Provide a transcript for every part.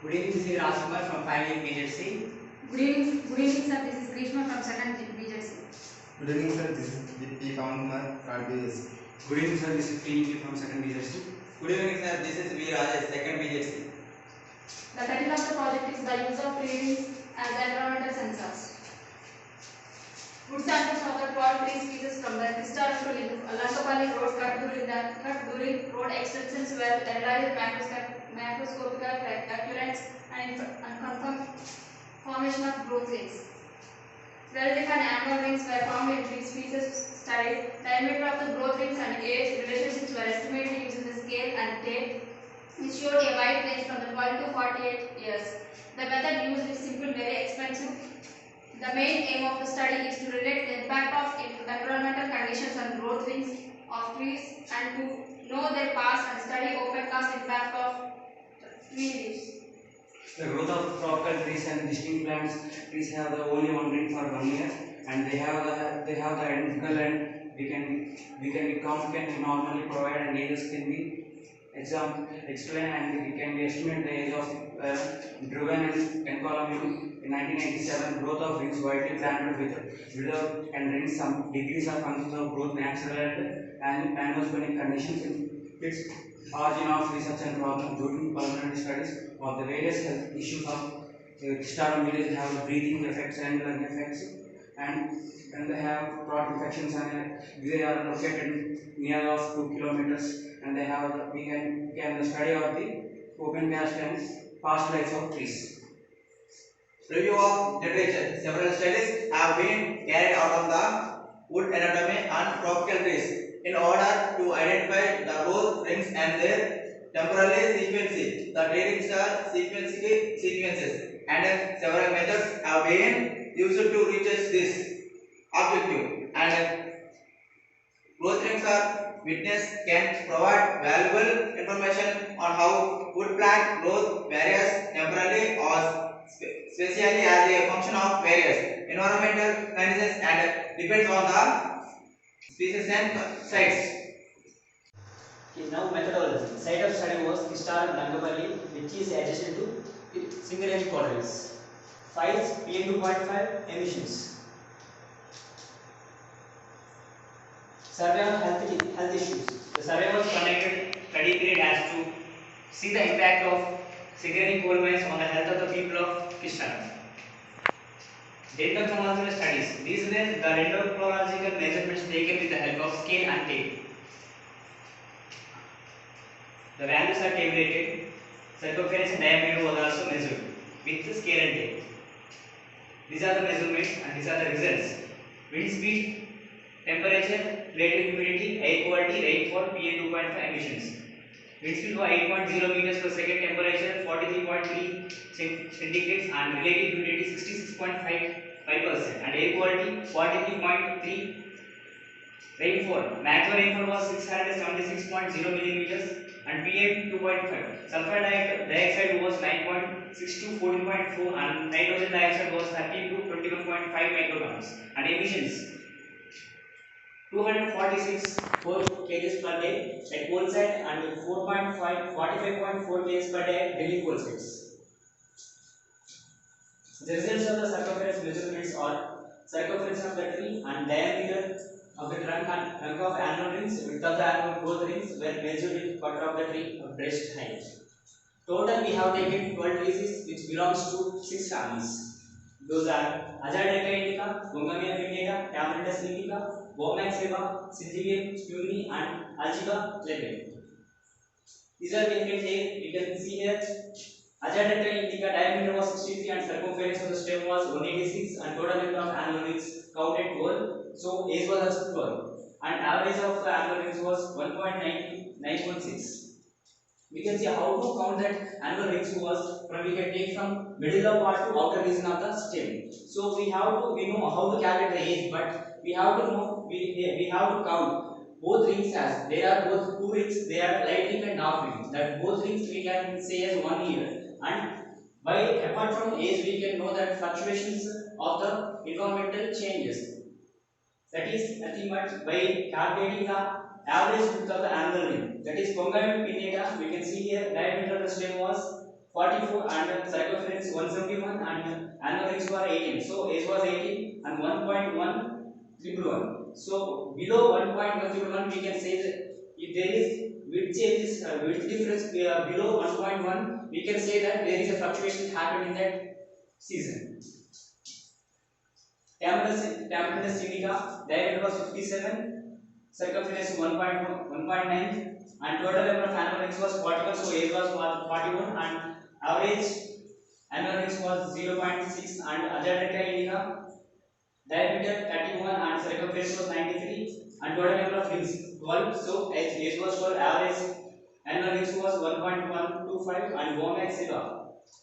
Good evening, this is Rajkumar from final year BJC. Good evening, sir. This is Grishma from second BJC. Good evening, sir. This is P. Pawan Kumar, third BSc. Good evening, sir. This is P. from second BJC. Good evening, sir. This is V. Rajesh, second BJC. The title of the project is the use of trees as environmental sensors. Good samples of the 12 tree species from the historical Lankapalli road cut during road extensions were analyzed macroscopic occurrence and confirmed formation of growth rates. Well-defined annual rings were found in tree species studied. Diameter of the growth rings and age relationships were estimated using the scale and tape, which showed a wide range from the 12 to 48 years. The method used is simple, very expensive. The main aim of the study is to relate the impact of environmental conditions on growth rings of trees and to know their past and study open cast impact of tree leaves. The growth of tropical trees and distinct plants trees have the only one ring for 1 year, and they have the identical, and we can normally provide, and ages can be explained, and we can estimate the age of Driven and Encolomune in 1987. Growth of rings widely planted with and rings some degrees of functions of growth natural and anosphenic conditions in its origin of research and problem during preliminary studies of the various health issues of Kistarham village have breathing effects and lung effects, and they have throat infections, and they are located near of 2 kilometers, and they have we can study of the open cast and past life of trees. Review of literature. Several studies have been carried out on the wood anatomy and tropical trees in order to identify the growth rings and their temporal sequences. The tree rings are sequences, and several methods have been used to reach this objective. And growth rings are witness can provide valuable information on how wood plant growth varies temporally or spatially as a function of various environmental conditions and depends on the species and sites. Okay, now methodology. Site of study was Kistar Lankapalli, which is adjacent to single range quarries. Files PM2.5 emissions. Survey on health issues. The survey was conducted study period as to see the impact of Singareni coal mines on the health of the people of Kistar. Dendrochronological studies. These were the dendrochronological measurements taken with the help of scale and tape. The values are tabulated. Circumference and diameter was also measured with the scale and tape. These are the measurements and these are the results. Wind speed, temperature, relative humidity, air quality, rainfall, PM2.5 emissions. Wind speed was 8.0 meters per second, temperature 43.3 centigrades, and relative humidity 66.5%, and air quality 43.3. Rainfall, maximum rainfall was 676.0 millimeters, and PM 2.5. Sulfur dioxide was 9.6 to 14.4, and nitrogen dioxide was 13 to 21.5 micrograms, and emissions 246 4 kg per day at coal site and 45.4 kg per day at drilling coal sites. The results of the circumference measurements are circumference of the tree and diameter of the trunk of annual rings, width of the annual growth rings were measured in quarter of the tree of breast height. Total we have taken 12 trees which belongs to 6 families. Those are Azadirachta indica, Gongamia pinnata, Tamarindus indica, Bomax seba, Synzygium spumni, and Algiga lepe. These are we can see here. Azadirachta indica diameter was 63 and circumference of the stem was 186, and total number of annual rings counted 12. So age was also 12, and average of the annual rings was 1.916. We can see how to count that annual rings was we can take from middle of part to outer region of the stem. So we know how to calculate the age, but we have to know we have to count both rings as there are both two rings, they are light ring and dark ring. That both rings we can say as 1 year, and by apart from age we can know that fluctuations of the environmental changes. That is nothing but by calculating the average width of the annual ring. That is Gongamia pinnata. We can see here diameter of the stem was 44 and circumference 171 and annual rings were 18. So age was 18 and 1.1 So below 1.1 we can say that if there is width changes, width difference below 1.1, we can say that there is a fluctuation happened in that season. Diameter indica, diameter was 57, circumference 1.9 and total number of annual rings was 41, so age was 41 and average annual rings was 0.6 and Azadirachta indica, diameter 31 and circumference was 93 and total number of rings 12, so age was 12, average annual rings was 1.125 and Womack Silva.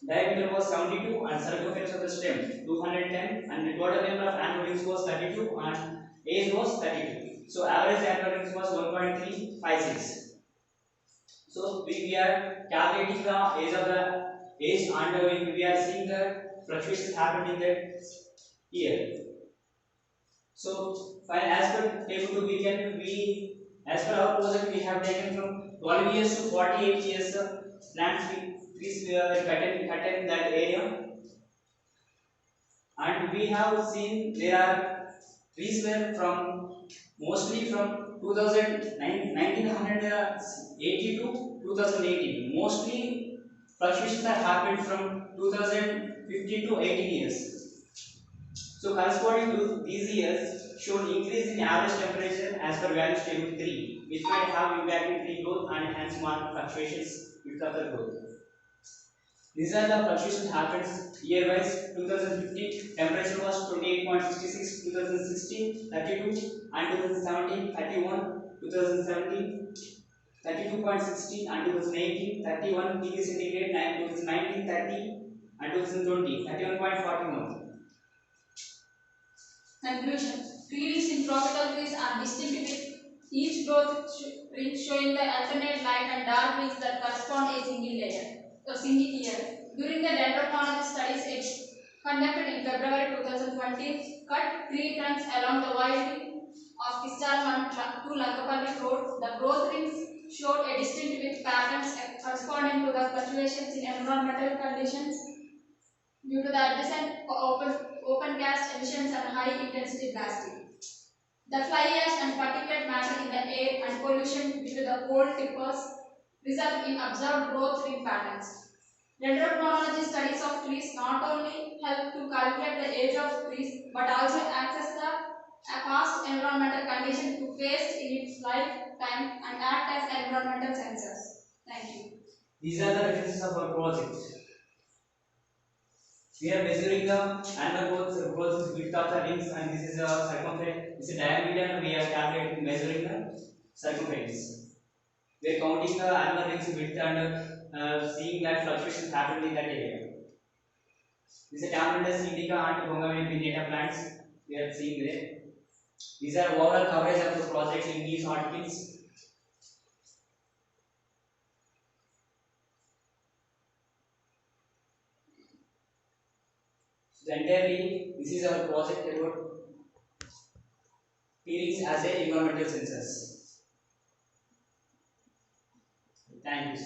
Diameter was 72 and circumference of the stem 210 and the total number of annual rings was 32 and age was 32. So average annual rings was 1.356. So we are calculating the age of the age and we are seeing the fluctuations happened in that year. So as per table 2 we as per our project we have taken from 12 years to 48 years plants trees were cut in that area, and we have seen there are trees were from mostly from 1980 to 2018. Mostly fluctuations have happened from 2015 to 18 years. So corresponding to these years showed increase in average temperature as per values table 3, which might have impact in tree growth and hence mark fluctuations with other growth. These are the fluctuations happens year wise. 2015 temperature was 28.66, 2016 32 and 2017 31, 2017 32.16 and 2018 31 degrees centigrade, 2019 30 and 2020 31.41. Conclusion. Trees in tropical trees are distinct with each growth ring showing the alternate light and dark rings that correspond a single year. During the dendrochronology studies conducted in February 2020, cut tree trunks along the widening of Kistaram to Lankapalli Road. The growth rings showed a distinct with patterns corresponding to the fluctuations in environmental conditions due to the adjacent open cast emissions and high intensity blasting. The fly ash and particulate matter in the air and pollution due to the coal tippers result in observed growth ring patterns. Dendrochronology studies of trees not only help to calculate the age of trees but also access the past environmental condition to face in its lifetime and act as environmental sensors. Thank you. These are the references of our project. We are measuring the annual growth width of the rings, and this is a circumference. This is diameter. We are calculating measuring the circumference. We are counting the annual rings width and seeing that fluctuations happen in that area. This is Tamarind indica and Bougainvillea pinnata plants. We are seeing there. These are overall coverage of the project in these articles. So entirely, this is our project about trees as a environmental sensors. Thank you.